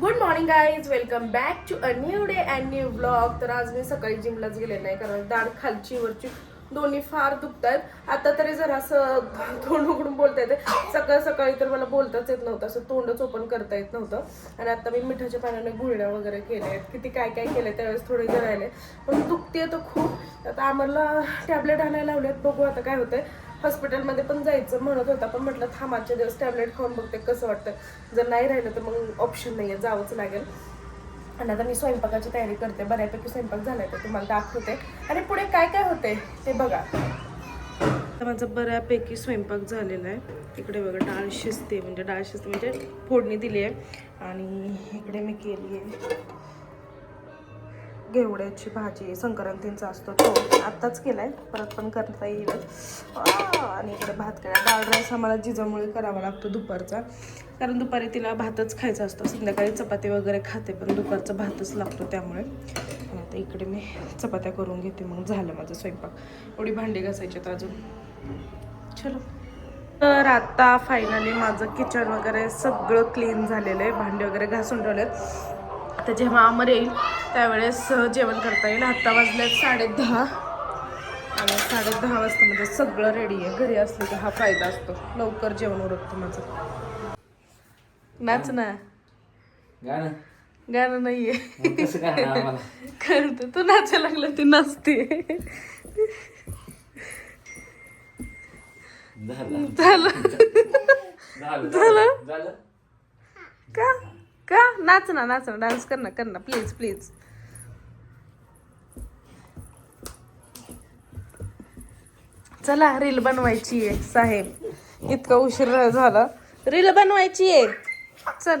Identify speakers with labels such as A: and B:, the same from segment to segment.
A: Good morning guys, welcome back to a new day and new blog. तर आज मी सकाळी जिमलाच गेले नाही कारण दाढ खालची वरची दोन्ही फार दुखतात. आता तरी जरा असं तोंड उघडून बोलता येते. सकाळ सकाळी तर मला बोलताच येत नव्हतं, असं तोंडच ओपन करता येत नव्हतं. आणि आता मी मिठाच्या पाण्याने गुळण्या वगैरे केल्या आहेत. किती काय काय केलं त्यावेळेस थोडे जे राहिले, पण दुखते तर खूप. आता आम्हाला टॅबलेट आणायला लावल्यात, बघू आता काय होतंय. हॉस्पिटलमध्ये पण जायचं म्हणत होता, पण म्हटलं थांबाच्या दिवस टॅबलेट खाऊन बघते कसं वाटतं. जर नाही राहिलं तर मग ऑप्शन नाही आहे, जावंच लागेल. आणि आता मी स्वयंपाकाची तयारी करते. बऱ्यापैकी स्वयंपाक झालाय तर तुम्हाला दाखवते आणि पुढे काय काय होते ते बघा. माझा बऱ्यापैकी स्वयंपाक झालेला आहे. इकडे बघा डाळ शिजते, म्हणजे फोडणी दिली आहे. आणि इकडे मी केली आहे घेवड्याची भाजी. संक्रांतींचा असतो तो, आत्ताच केलाय, परत पण करता येईल. आणि इकडे भात केला. डाळ राईस आम्हाला जिजामुळे करावा लागतो दुपारचा, कारण दुपारी तिला भातच खायचा असतो. संध्याकाळी चपाती वगैरे खाते, पण दुपारचा भातच लागतो त्यामुळे. आणि आता इकडे मी चपात्या करून घेते, मग झालं माझं स्वयंपाक. एवढी भांडी घासायची तर अजून. चलो. तर आता फायनली माझं किचन वगैरे सगळं क्लीन झालेलं आहे. भांडी वगैरे घासून ठेवलेत. आता जेव्हा अमर येईल त्यावेळेस जेवण करता येईल. आत्ता वाजलेत 10:30 आणि 10:30 वाजता म्हणजे सगळं रेडी आहे. घरी असले की हा फायदा असतो, लवकर जेवण उरकतं माझं. नाच ना. गाणं नाहीये. करतो तू, नाचायला लागलं ती नाचते. झालं झालं का का नाच ना, नाच ना, डान्स कर ना प्लीज प्लीज. चला रील बनवायची आहे साहेब, इतका उशीर झाला. रील बनवायची आहे, चल.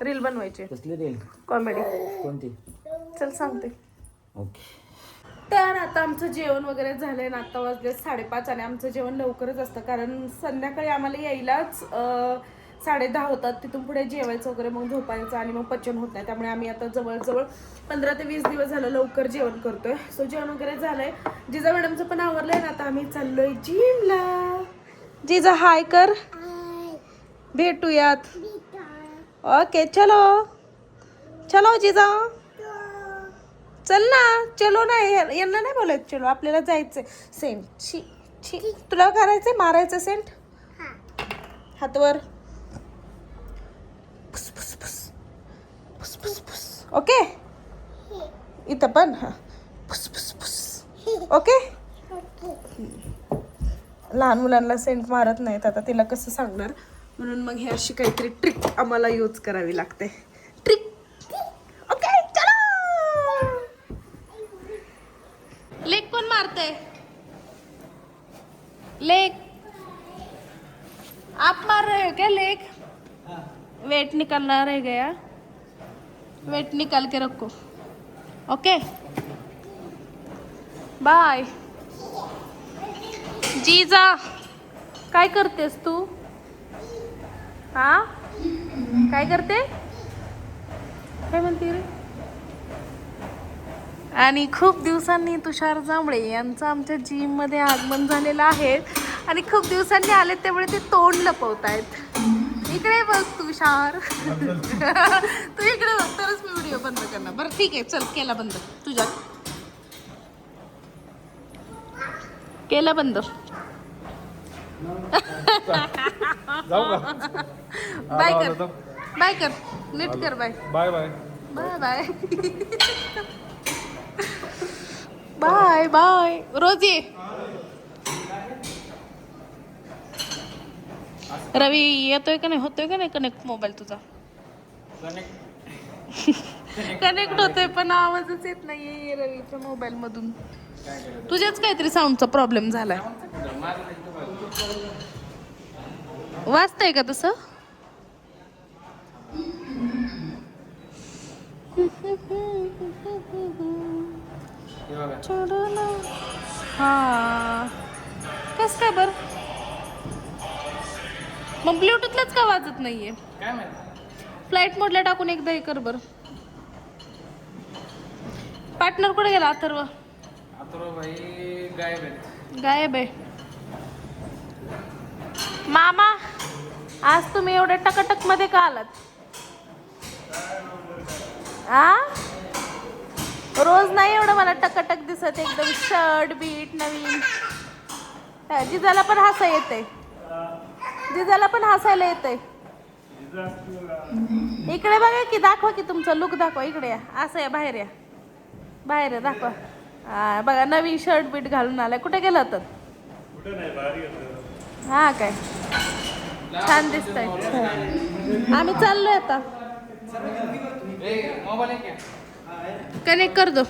A: रील बनवायची. कसली रील? कॉमेडी. कोणती? चल सांगते. ओके. तर आता आमचं जेवण वगैरे झालंय ना. आता वाजले 5:30 आणि आमचं जेवण लवकरच असतं, कारण संध्याकाळी आम्हाला यायलाच 10:30 होतात. तिथून पुढे जेवायचं वगैरे, मग झोपायचं आणि मग पचन होत नाही. त्यामुळे आम्ही आता जवळजवळ 15 ते 20 दिवस झालं लवकर जेवण करतोय. सो जेवण वगैरे झालंय. जिजा मॅडमचं पण आवरलंय ना. आता आम्ही चाललोय जिमला. जिजा हाय कर, भेटूयात. ओके चलो चलो जिजा, चल ना. चलो नाही, यांना नाही बोलायचं चलो, आपल्याला जायचंय. सेंट छी छी, तुला करायचंय मारायचं सेंट हातवर. फुस फुस फुस फुस फुस फुस. ओके, इथं पण हा फुस फुस फुस. ओके. लहान मुलांना सेंट मारत नाहीत, आता तिला कसं सांगणार, म्हणून मग हे अशी काहीतरी ट्रिक आम्हाला यूज करावी लागते. ट्रिक. ओके चलो. लेग कोण मारते? लेग आप मार रहे हो क्या? लेग वेट निकालना रह गया, वेट निकाल के रखो. Okay bye. जीजा काय करतेस तू? हा काय करते? काय म्हणते रे? आणि खूप दिवसांनी तुषार जांभळे यांचं आमच्या जिम मध्ये आगमन झालेलं आहे. आणि खूप दिवसांनी आले त्यामुळे ते तोंड लपवतायत. इकडे बघ तुषार. तू इकडे बघ, तरच मी व्हिडिओ बंद करणार. बरं ठीक आहे, चल केला बंद. तुझ्या केला बंद. बाय कर, बाय कर, नीट कर. Bye bye bye bye bye bye bye. रोज ये. रवी येतोय का नाही, होतोय का नाही कनेक्ट मोबाईल तुझा? कनेक्ट होतोय पण आवाजच येत नाहीये रवीच्या मोबाईल मधून. तुझ्याच काहीतरी साऊंडचा प्रॉब्लेम झालाय. वाजतंय का तसं? हा कस काय बर? मग ब्ल्यूटूथलाच का वाजत नाहीये? फ्लाईट मोडला टाकून एकदा हे कर बर. पार्टनर कुठे गेला? अथर्व भाई गायब आहे. मामा आज तुम्ही एवढ्या टकाटक मध्ये का आलात? आ रोज नाही एवढं मला टकटक दिसत, एकदम शर्ट बीट नवीन. जिजाला पण हसा येतंय, जिजाला पण हसायला येतंय. इकडे बघा की, दाखवा की तुमचं लुक दाखवा. इकडे या, असं या, बाहेर या, बाहेर या, दाखवा. बघा नवीन शर्ट बीट घालून आलाय. कुठे गेला तर हा काय छान दिसतंय. आम्ही चाललोय आता. कनेक्ट कर दो.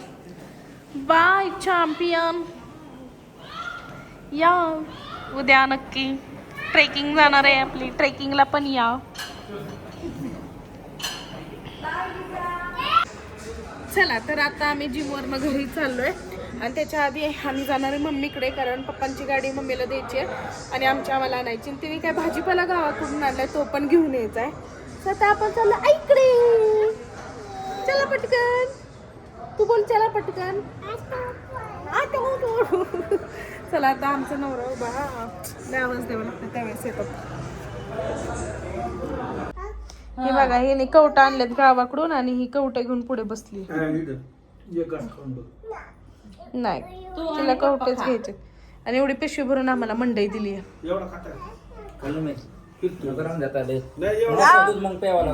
A: Bye champion. या उद्या नक्की ट्रेकिंग जाणार आहे आपली, ट्रेकिंगला पण या. चला तर आता आम्ही जिमवरनं घरी चाललोय आणि त्याच्या आधी आम्ही जाणार आहे मम्मीकडे, कारण पप्पांची गाडी मम्मीला द्यायची आहे आणि आम्हाला आणायची. तिने काय भाजीपाला गावाकडून आणलाय, तो पण घेऊन यायचा आहे. तर आता आपण चाललो आईकडे. चला पटकन, तू बोल चला पटकन. चला आता आमचा नवरा उभा, आवाज द्यावा लागतं त्यावेळेस येतो. हे बघा, हे कवटा आणलेत गावाकडून आणि ही कवटा घेऊन पुढे बसली. नाही तिला कवटेच घ्यायचे आणि एवढी पिशवी भरून आम्हाला मंडई दिली आहे.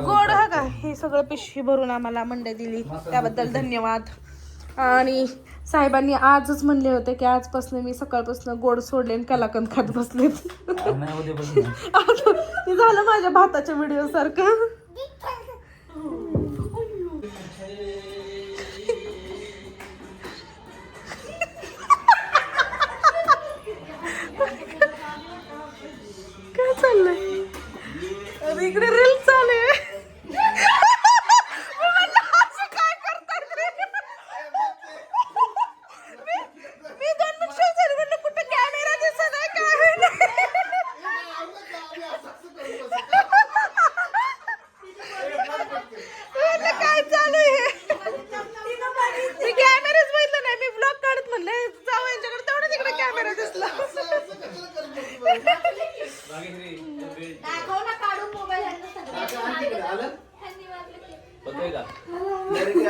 A: गोड हा का, हे सगळं पिशवी भरून आम्हाला मंडई दिली, त्याबद्दल धन्यवाद. आणि साहेबांनी आजच म्हणले होते की आजपासून मी सकाळपासून गोड सोडले आणि कलाकंद खात बसले. हे झालं माझ्या भाताच्या व्हिडिओ सारखं. काय चाललंय? अरे इकडे रील चालू आहे.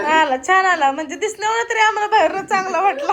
A: आला छान आला, म्हणजे दिसल्यावर तरी आम्हाला बाहेर चांगला वाटला.